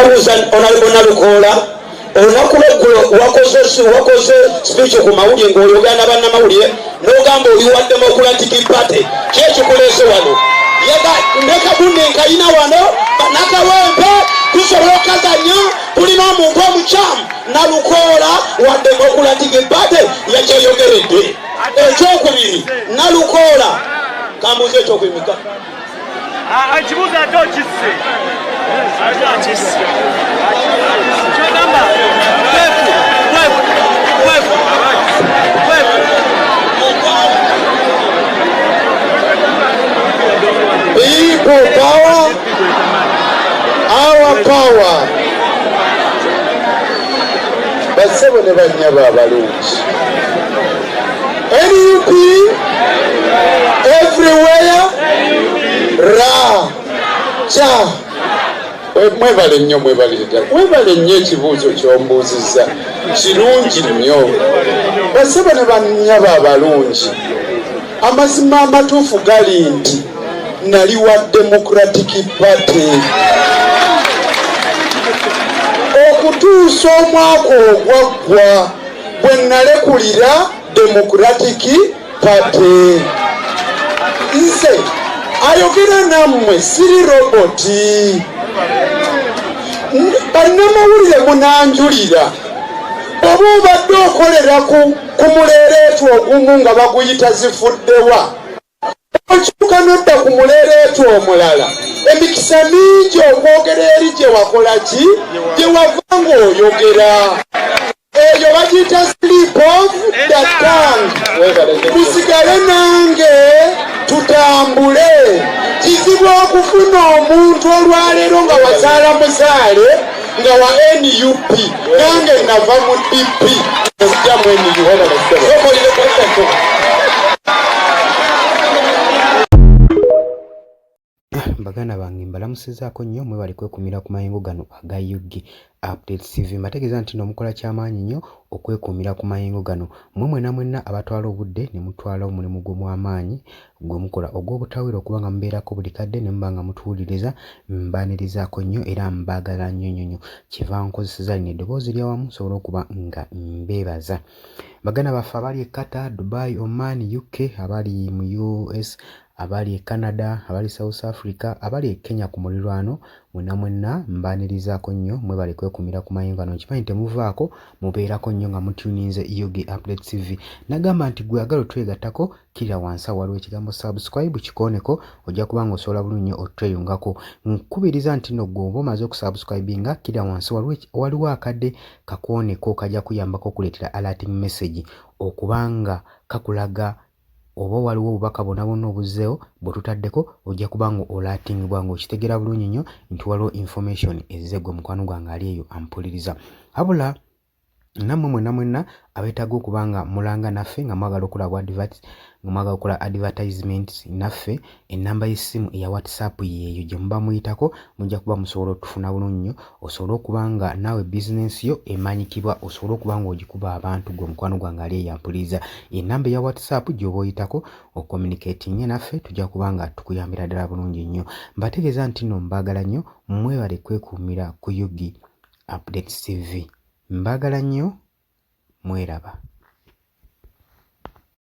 mbuuza onalukola olunaku lweggulo wakoze speech ku mawulire ng'oyogera n'abannamawulire n'ogamba oli wa Democratic Party kyekikuleese wano ndeka bunnenkayina wano nakawempe tusobola okukazanya tulina omuntu omukyamu Nalukoola wa Democratic Party yakyeyogeredde. Ekyokubiri Nalukoola kambuze ekyokubimika akibuuza ate okisse kyogamba people power, our power. Basebo ne banyaba abalungi. NUP everywhere. Ra cha mwebale nnyo mwebale nnyo ekibuuzo ky'ombuuzizza kirungi nnyo. Basebo ne banyaba abalungi. Amazima amatuufu gali nti nali wa Democratic Party okutuusa omwaka ogwaggwa bwe nalekulira Democratic Party. Nze ayogera nammwe siri roboti. Bannamawulire munanjulira oba obadde okolera ku muleereetu ogumu nga baguyita zifuddewa okyuka nodda ku muleereetu omulala emikisa mingi okwogera eri gye wakola ki gye wava ng'oyogera eyo bagiyita slip of the tongue. Musigale nange tutambule. Kizibu okufuna omuntu olwaleero nga wazaala muzaale nga wa NUP nange nava mu DP ojjamu NUP. Baganda bange mbalamusizaako nnyo mwebale kwekuumira ku mayengo gano aga UG Updates TV. Mbategeeza nti n'omukola ky'amaanyi nnyo okwekuumira ku mayengo gano. Mmwe mwenna abatwala obudde ne mutwala omulimu gw'omwamaanyi gwe mukola ogw'obutawera okuba nga mubeerako buli kadde ne muba nga mutuwuliriza mbaanirizaako nnyo era mbaagala nnyo. Kiva nkozeseza lino eddoboozi ly'awamu nsobola okuba nga mbeebaza. Baganda baffe abali e Qatar, Dubai, Oman, UK, abali mu US, abali e Canada, abali South Africa, abali e Kenya ku mulirwano mwenna mbaanirizaako nnyo mwebale kwekuumira ku mayengo gano. Nkimanyi temuvaako mubeerako nnyo nga mutuninze UG Updates TV. Nagamba nti gwe agala otwegattako kirira wansi waliwo ekigambo subscribe kikooneko ojja kuba nga osobola bulungi nnyo otweyungako. Nkubiriza nti nno gwe oba omaze okusubscribinga kirira wansi waliwo akadde kakooneko kajja kuyambako okuleetera alerting message okubanga kakulaga oba waliwo obubaka bonna obuzzeewo bwe tutaddeko ojja kuba nga olatingibwa ng'okitegeera bulungi nnyo nti waliwo information ezze gwe mukwano gwange ali eyo ampuliriza. Habula nammwe mwenna abeetaaga okuba nga mulanga naffe nga mwagala okulaba advert nga mwagala okukola advertisement naffe, ennamba y'essimu eya WhatsApp yeeyo gye muba muyitako mujja kuba musobola otufuna bulungi nnyo osobole okuba nga naawe bizinensi yo emanyikibwa osobole okuba nga ogikuba abantu gwe mukwano gwange ali eyo ampuliriza. Ennamba eya WhatsApp gy'oba oyitako ocommunicating naffe tujja kuba nga tukuyambira ddala bulungi nnyo. Mbategeeza nti nno mbaagala nnyo mwebale kwekuumira ku UG Updates TV. Mbaagala nnyo mweraba.